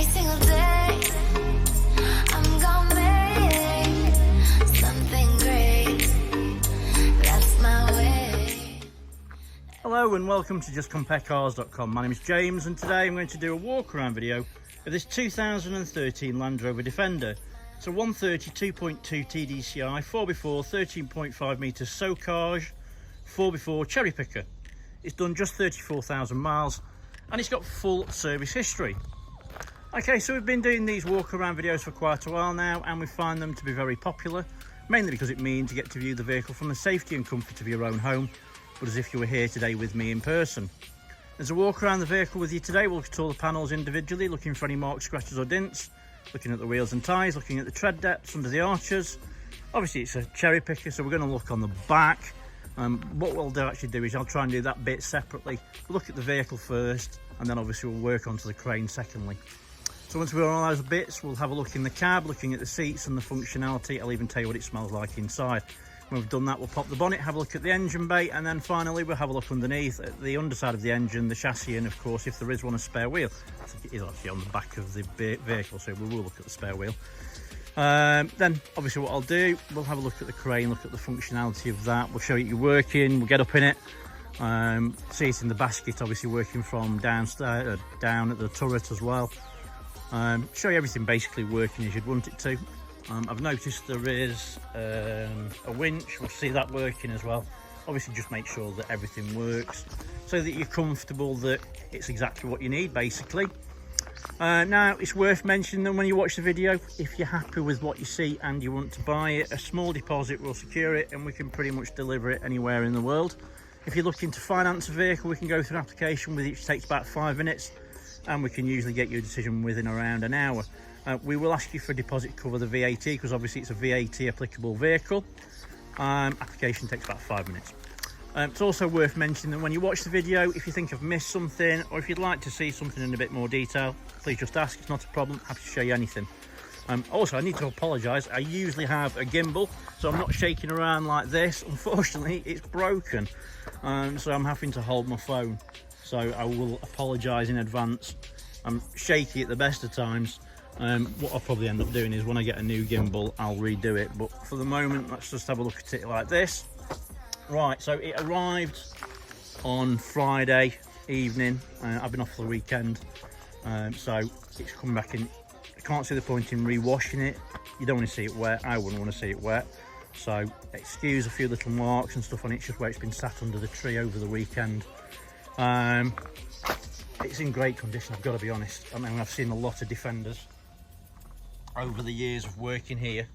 single day. I'm gonna make something great. That's my way. Hello and welcome to justcomparecars.com. My name is James and today I'm going to do a walk around video of this 2013 Land Rover Defender. It's a 130 2.2 TDCi 4x4 13.5 metres Socage 4x4 cherry picker. It's done just 34,000 miles and it's got full service history. Okay, so we've been doing these walk around videos for quite a while now and we find them to be very popular, mainly because it means you get to view the vehicle from the safety and comfort of your own home, but as if you were here today with me in person. As a walk around the vehicle with you today, we'll look at all the panels individually, looking for any marks, scratches or dents, looking at the wheels and tyres, looking at the tread depths under the arches. Obviously it's a cherry picker, so we're going to look on the back. What we'll actually do is I'll try and do that bit separately. We'll look at the vehicle first and then obviously we'll work onto the crane secondly. So once we're on all those bits, we'll have a look in the cab, looking at the seats and the functionality. I'll even tell you what it smells like inside. When we've done that, we'll pop the bonnet, have a look at the engine bay, and then finally we'll have a look underneath at the underside of the engine, the chassis, and of course if there is one, a spare wheel. I think it is actually on the back of the vehicle, so we will look at the spare wheel. Then obviously what I'll do, we'll have a look at the crane, look at the functionality of that. We'll show you it working, we'll get up in it, see it in the basket, obviously working from downstairs, down at the turret as well. Show you everything basically working as you'd want it to. I've noticed there is a winch, we'll see that working as well. Obviously just make sure that everything works so that you're comfortable that it's exactly what you need basically. Now it's worth mentioning that when you watch the video, if you're happy with what you see and you want to buy it, a small deposit will secure it and we can pretty much deliver it anywhere in the world. If you're looking to finance a vehicle, we can go through an application with it, which takes about 5 minutes and we can usually get you a decision within around an hour. We will ask you for a deposit to cover the VAT because obviously it's a VAT applicable vehicle. Application takes about 5 minutes. It's also worth mentioning that when you watch the video, if you think I've missed something or if you'd like to see something in a bit more detail, please just ask. It's not a problem. Happy to show you anything. Also, I need to apologise. I usually have a gimbal, so I'm not shaking around like this. Unfortunately, it's broken, so I'm having to hold my phone. So I will apologise in advance. I'm shaky at the best of times. What I'll probably end up doing is when I get a new gimbal, I'll redo it. But for the moment, let's just have a look at it like this. Right, so it arrived on Friday evening. I've been off for the weekend, so it's coming back in. I can't see the point in re-washing it. You don't want to see it wet. I wouldn't want to see it wet. So excuse a few little marks and stuff on it. It's just where it's been sat under the tree over the weekend. It's in great condition, I've got to be honest. I mean, I've seen a lot of Defenders over the years of working here,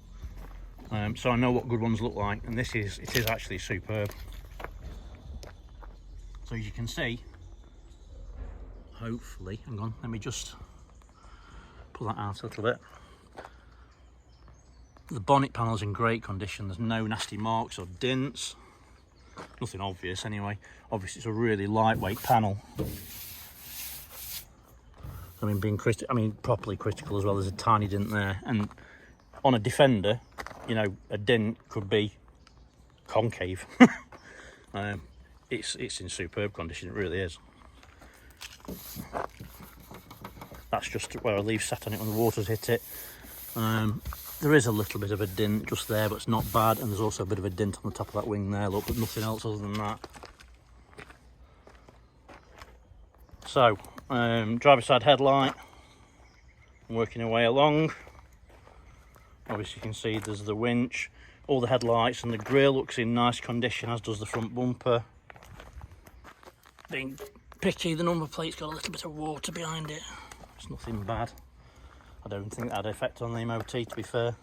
so I know what good ones look like, and it is actually superb. So as you can see, hopefully, hang on, let me just pull that out a little bit. The bonnet panel's in great condition. There's no nasty marks or dents, nothing obvious anyway. Obviously it's a really lightweight panel. I mean, properly critical as well. There's a tiny dent there, and on a Defender, you know, a dent could be concave. It's in superb condition. It really is. That's just where a leaf sat on it when the water's hit it. There is a little bit of a dent just there, but it's not bad. And there's also a bit of a dent on the top of that wing there. Look, but nothing else other than that. So. Driver's side headlight, working away along. Obviously you can see there's the winch, all the headlights and the grille looks in nice condition, as does the front bumper. Being picky, the number plate's got a little bit of water behind it. It's nothing bad. I don't think that had effect on the MOT, to be fair.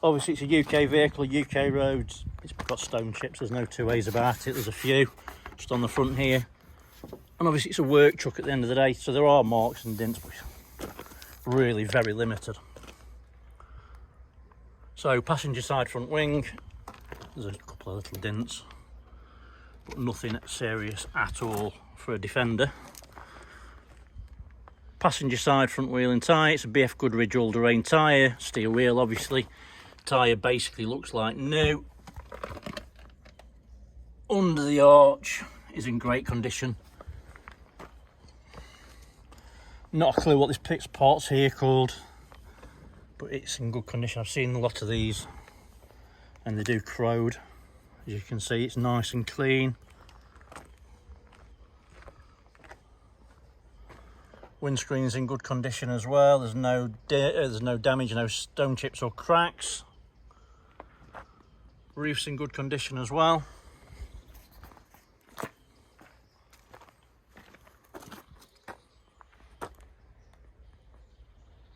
Obviously it's a UK vehicle, UK roads. It's got stone chips, there's no two ways about it. There's a few just on the front here. And obviously it's a work truck at the end of the day, so there are marks and dents, but really very limited. So passenger side front wing, there's a couple of little dents, but nothing serious at all for a Defender. Passenger side front wheel and tyre, it's a BF Goodrich all-terrain tyre, steel wheel obviously. Tyre basically looks like new. Under the arch is in great condition. Not a clue what this pit's pot's here called, but it's in good condition. I've seen a lot of these and they do corrode. As you can see, it's nice and clean. Windscreen's in good condition as well. There's no damage, no stone chips or cracks. Roof's in good condition as well.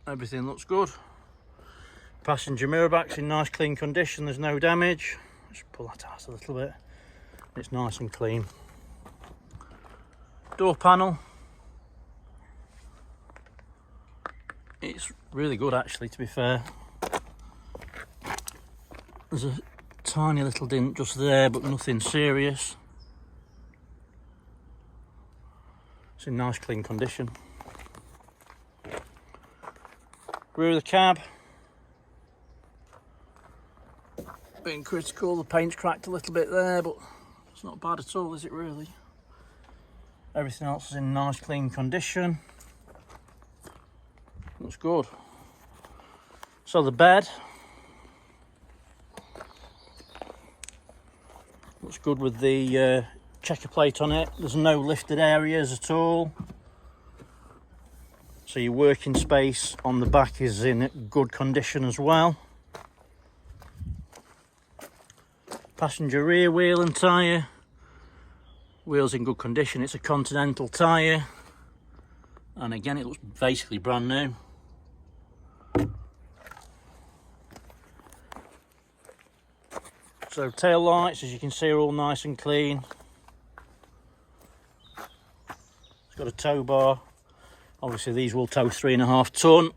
Everything looks good. Passenger mirror back's in nice clean condition, there's no damage. Just pull that out a little bit. It's nice and clean. Door panel. It's really good actually, to be fair. There's a tiny little dent just there, but nothing serious. It's in nice clean condition. Rear of the cab, being critical, the paint's cracked a little bit there, but it's not bad at all, is it really? Everything else is in nice clean condition. Looks good. So the bed looks good with the checker plate on it. There's no lifted areas at all. So your working space on the back is in good condition as well. Passenger rear wheel and tyre. Wheels in good condition. It's a Continental tyre. And again, it looks basically brand new. So tail lights, as you can see, are all nice and clean. It's got a tow bar. Obviously these will tow 3.5 ton.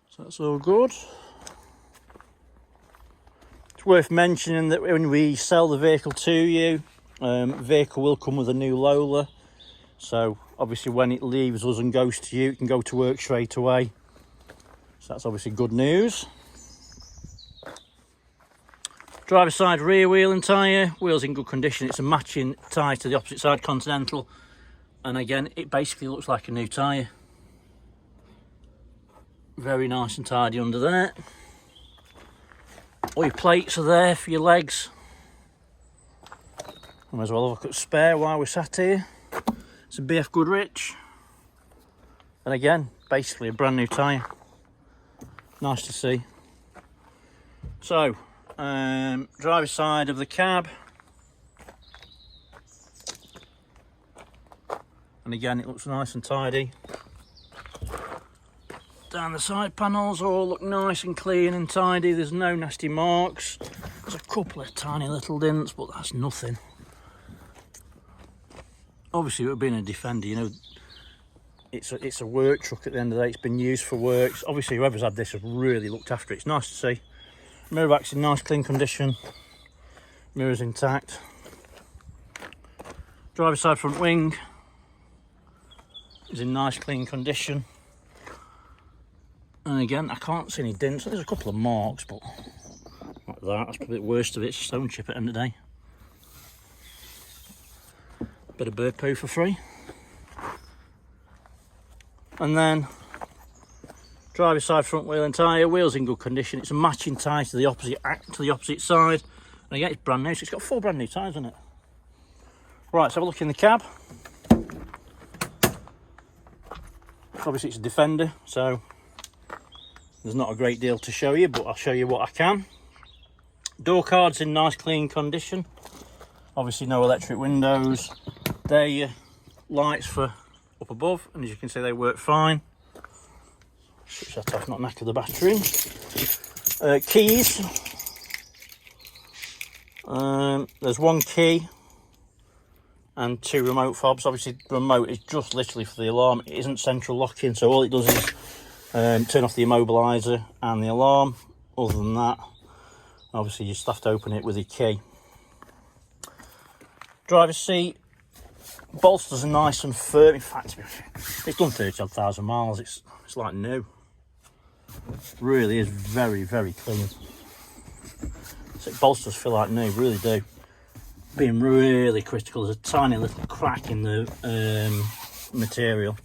So that's all good. It's worth mentioning that when we sell the vehicle to you, the vehicle will come with a new Lola. So obviously when it leaves us and goes to you, it can go to work straight away. So that's obviously good news. Driver side rear wheel and tyre, wheels in good condition. It's a matching tyre to the opposite side Continental, and again it basically looks like a new tyre. Very nice and tidy under there. All your plates are there for your legs. I might as well have a look at spare while we're sat here. It's a BF Goodrich, and again basically a brand new tyre. Nice to see. So driver's side of the cab, and again it looks nice and tidy. Down the side panels all look nice and clean and tidy. There's no nasty marks. There's a couple of tiny little dents, but that's nothing. Obviously, it being a Defender, you know, it's a work truck at the end of the day. It's been used for work. Obviously, whoever's had this has really looked after it. It's nice to see. Mirror back's in nice clean condition. Mirror's intact. Driver's side front wing is in nice clean condition. And again, I can't see any dents. There's a couple of marks, but like that. That's probably the worst of it. It's a stone chip at the end of the day. Bit of bird poo for free. And then driver's side front wheel and tyre, wheels in good condition. It's a matching tyre to the opposite side. And again, it's brand new. So it's got 4 brand new tyres on it. Right, let's have a look in the cab. Obviously, it's a Defender, so there's not a great deal to show you, but I'll show you what I can. Door cards in nice clean condition. Obviously, no electric windows. They're your lights for up above, and as you can see, they work fine. Switch that off, not knacker the battery. Keys. There's 1 key and 2 remote fobs. Obviously, the remote is just literally for the alarm. It isn't central locking, so all it does is turn off the immobiliser and the alarm. Other than that, obviously, you just have to open it with your key. Driver's seat. Bolsters are nice and firm. In fact, it's done 30,000 miles. It's like new. Really is very, very clean. So bolsters feel like new, really do. Being really critical, there's a tiny little crack in the material,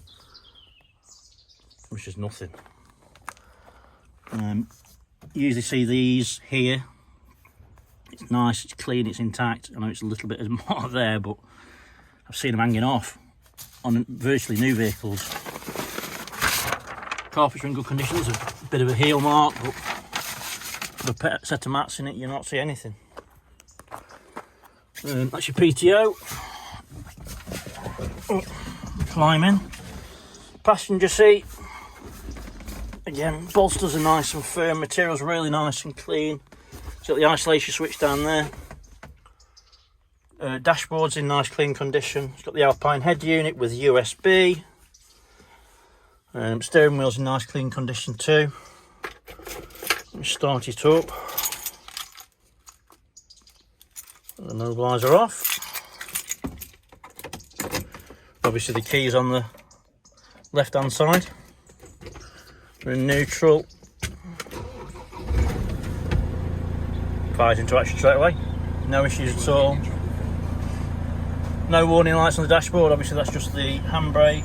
which is nothing. You usually see these here. It's nice, it's clean, it's intact. I know it's a little bit more there, but I've seen them hanging off on virtually new vehicles. Carpets are in good condition. There's a bit of a heel mark, but with a set of mats in it, you not see anything. That's your PTO. Climb in. Passenger seat. Again, bolsters are nice and firm. Material's really nice and clean. It's got the isolation switch down there. Dashboard's in nice clean condition. It's got the Alpine head unit with USB. Steering wheel's in nice clean condition too. Let me start it up. The mobiliser off. Obviously the keys on the left hand side. We're in neutral. Fires into action straight away. No issues at all. No warning lights on the dashboard. Obviously that's just the handbrake.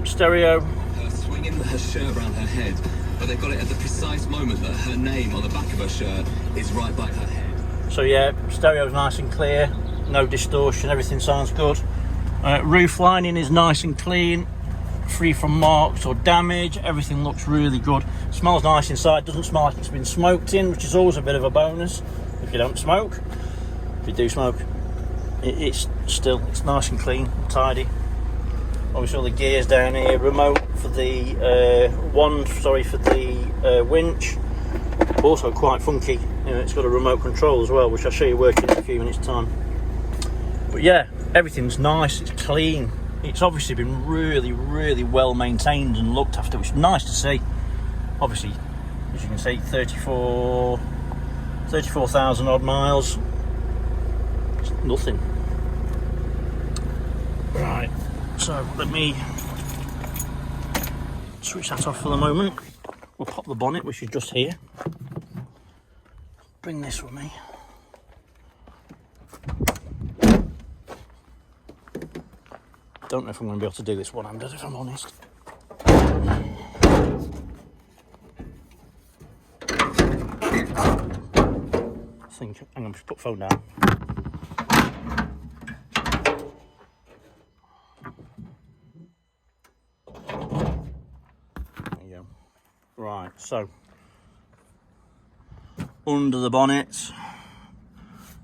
Stereo. Her swinging her shirt around her head, but they've got it at the precise moment that her name on the back of her shirt is right by her head. So yeah, stereo's nice and clear, no distortion, everything sounds good. Roof lining is nice and clean, free from marks or damage, everything looks really good. Smells nice inside, doesn't smell like it's been smoked in, which is always a bit of a bonus if you don't smoke. If you do smoke, it's nice and clean and tidy. Obviously all the gears down here, remote for the winch, also quite funky. You know, it's got a remote control as well, which I'll show you working in a few minutes time. But yeah, everything's nice, it's clean. It's obviously been really, really well maintained and looked after, which is nice to see. Obviously, as you can see, 34,000 odd miles. It's nothing. Right. So let me switch that off for the moment. We'll pop the bonnet, which is just here. Bring this with me. Don't know if I'm going to be able to do this one-handed, if I'm honest. I think I'm going to put the phone down. Right, so under the bonnet,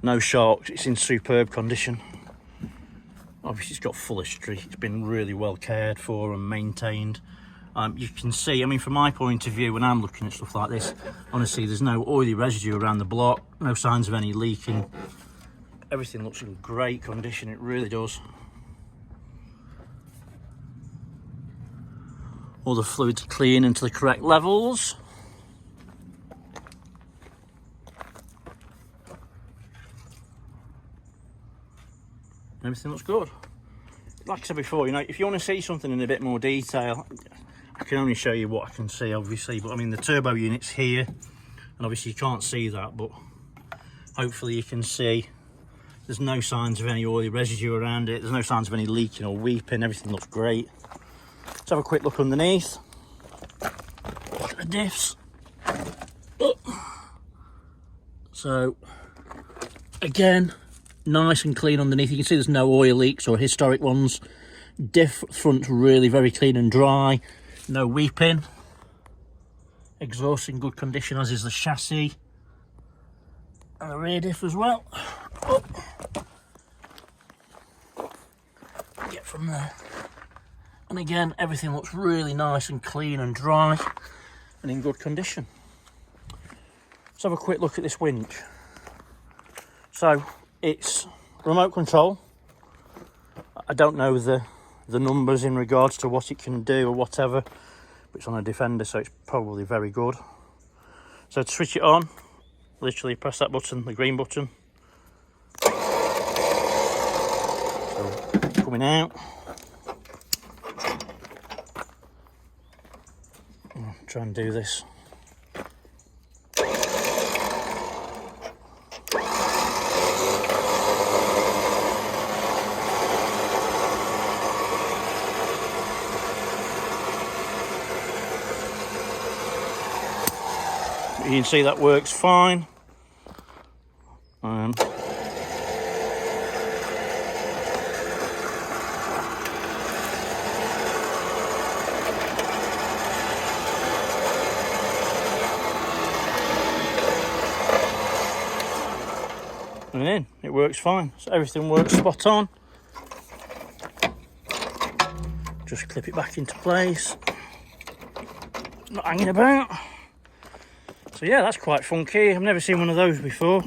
no sharks, it's in superb condition. Obviously it's got full history, it's been really well cared for and maintained. You can see, I mean, from my point of view, when I'm looking at stuff like this, honestly there's no oily residue around the block, no signs of any leaking. Everything looks in great condition, it really does. All the fluids clean into the correct levels. Everything looks good. Like I said before, you know, if you want to see something in a bit more detail, I can only show you what I can see, obviously. But I mean, the turbo unit's here, and obviously you can't see that, but hopefully you can see there's no signs of any oily residue around it. There's no signs of any leaking or weeping. Everything looks great. Let's have a quick look underneath. Look at the diffs. So, again, nice and clean underneath. You can see there's no oil leaks or historic ones. Diff front really very clean and dry. No weeping. Exhaust in good condition, as is the chassis. And the rear diff as well. Get from there. And again, everything looks really nice and clean and dry and in good condition. Let's have a quick look at this winch. So it's remote control. I don't know the numbers in regards to what it can do or whatever, but it's on a Defender, so it's probably very good. So to switch it on, literally press that button, the green button. So coming out. Try and do this You can see that works fine. And then it works fine, so everything works spot on. Just clip it back into place, not hanging about. So yeah, that's quite funky. I've never seen one of those before.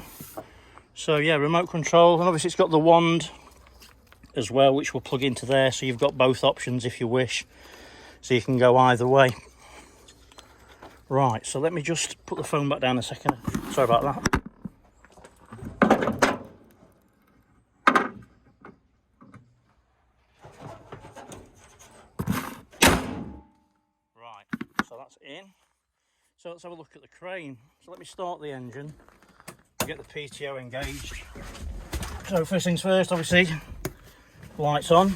So yeah, remote control, and obviously it's got the wand as well, which will plug into there, so you've got both options if you wish, so you can go either way. Right, so let me just put the phone back down a second. Sorry about that. So that's in. So let's have a look at the crane. So let me start the engine, get the PTO engaged. So first things first, obviously, lights on.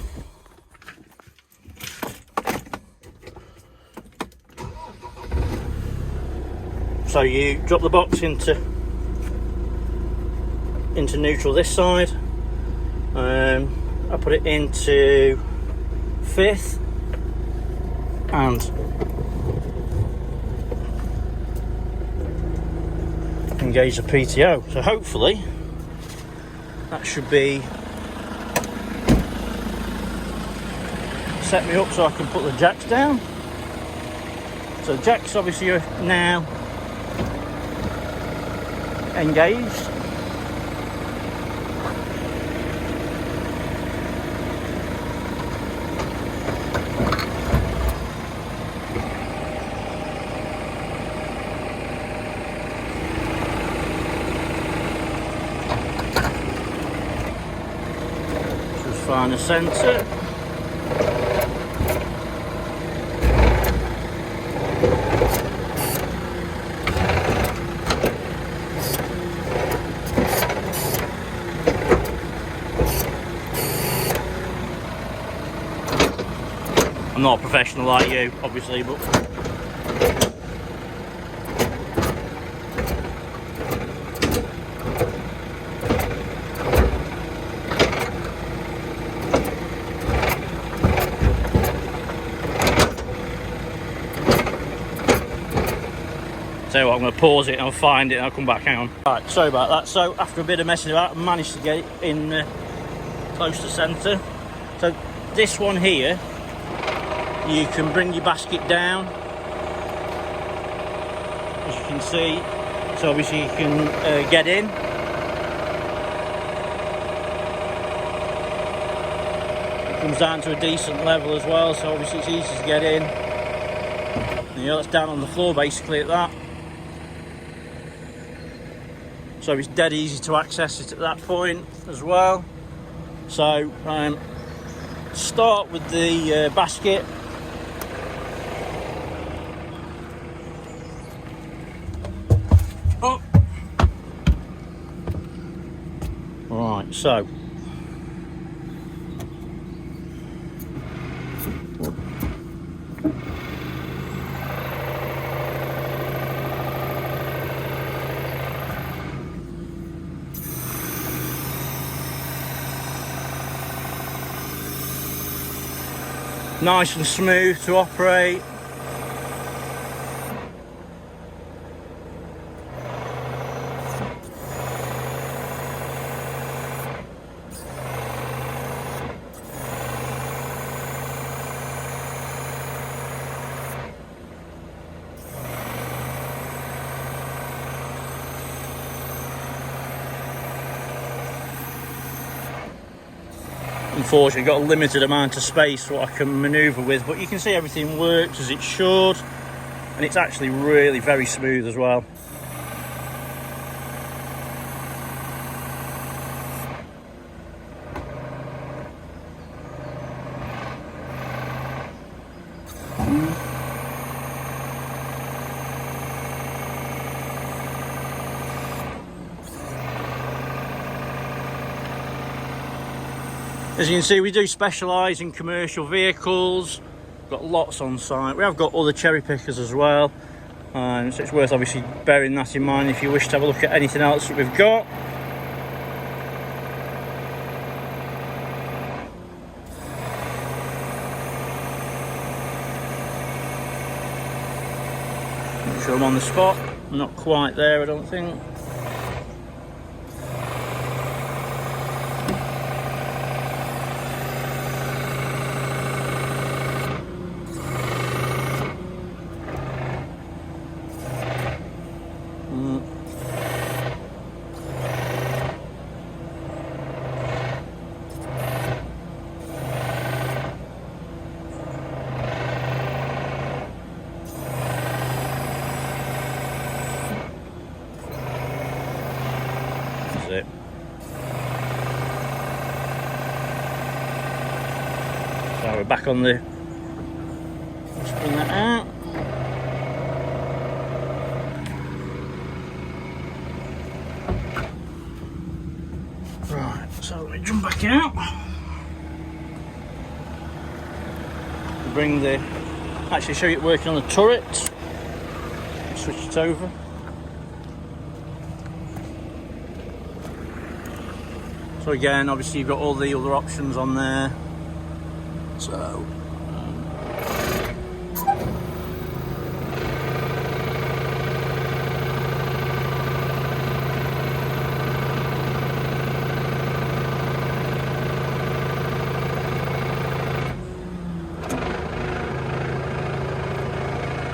So you drop the box into neutral this side. I put it into fifth and engage the PTO. So hopefully that should be set me up so I can put the jacks down. So the jacks obviously are now engaged. Find the centre. I'm not a professional like you, obviously, but tell you what, I'm going to pause it and I'll find it and I'll come back. Hang on. Right, sorry about that. So after a bit of messing about, I managed to get it in close to centre. So this one here, you can bring your basket down, as you can see. So obviously you can get in. It comes down to a decent level as well, so obviously it's easy to get in. You know, it's down on the floor basically at that. So it's dead easy to access it at that point as well. So start with the basket. Oh. Right, so nice and smooth to operate. Unfortunately, got a limited amount of space what I can manoeuvre with, but you can see everything works as it should, and it's actually really very smooth as well. As you can see, we do specialise in commercial vehicles. We've got lots on site. We have got other cherry pickers as well. So it's worth obviously bearing that in mind if you wish to have a look at anything else that we've got. Make sure I'm on the spot. I'm not quite there, I don't think. It. So we're back on the. Let's bring that out. Right, so we jump back out. We bring the. Actually, show you it working on the turret. Switch it over. So again, obviously you've got all the other options on there. So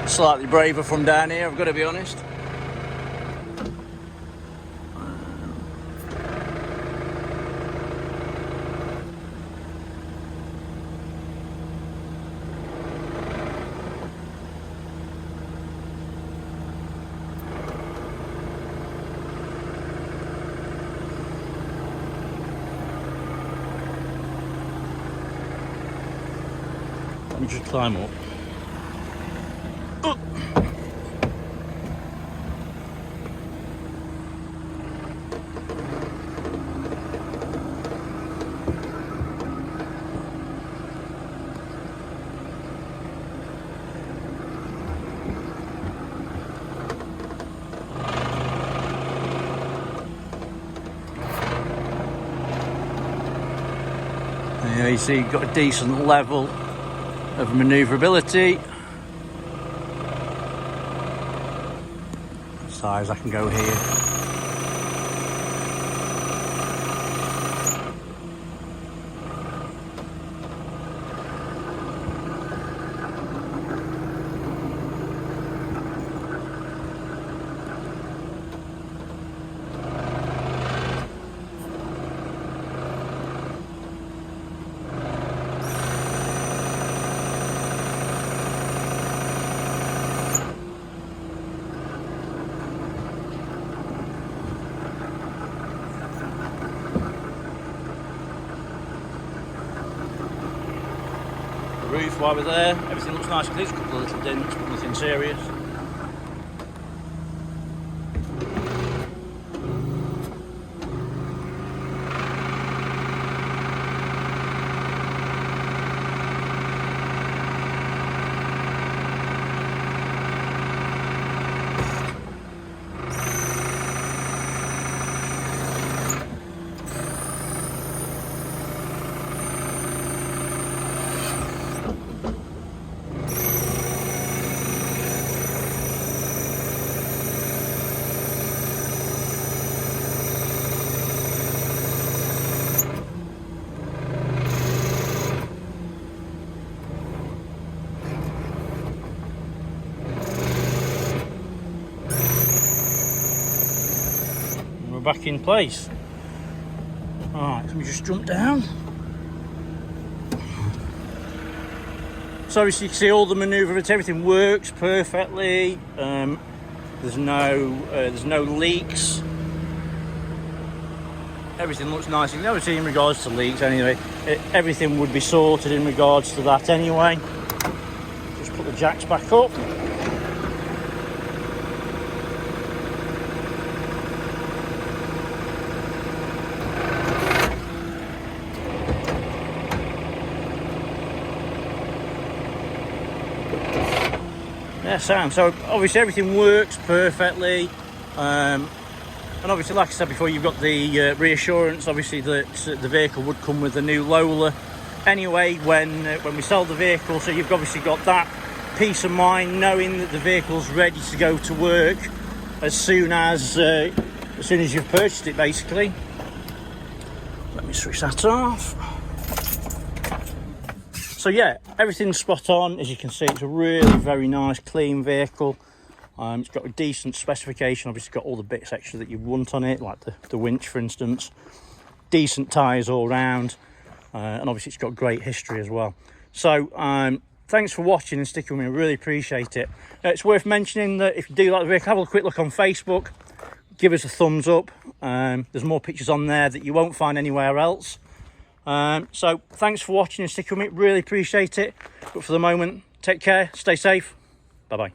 slightly braver from down here, I've got to be honest. Let me just climb up. Yeah, you see you've got a decent level of manoeuvrability. As high as I can go here. Roof while we're there, everything looks nice and clean. There's a couple of little dents, but nothing serious. Back in place. Alright, let me just jump down. So as you can see, all the manoeuvrability, everything works perfectly. There's no leaks. Everything looks nice. Obviously, in regards to leaks, anyway, everything would be sorted in regards to that anyway. Just put the jacks back up. Yeah, sound. So obviously everything works perfectly. And obviously, like I said before, you've got the reassurance, obviously, that the vehicle would come with a new Lola anyway when we sell the vehicle. So you've obviously got that peace of mind knowing that the vehicle's ready to go to work as soon as you've purchased it, basically. Let me switch that off. So yeah, everything's spot on. As you can see, it's a really very nice, clean vehicle. It's got a decent specification. Obviously, it's got all the bits extra that you want on it, like the winch, for instance. Decent tyres all round, and obviously, it's got great history as well. So, thanks for watching and sticking with me. I really appreciate it. It's worth mentioning that if you do like the vehicle, have a quick look on Facebook. Give us a thumbs up. There's more pictures on there that you won't find anywhere else. So, thanks for watching and sticking with me. Really appreciate it. But for the moment, take care, stay safe. Bye-bye.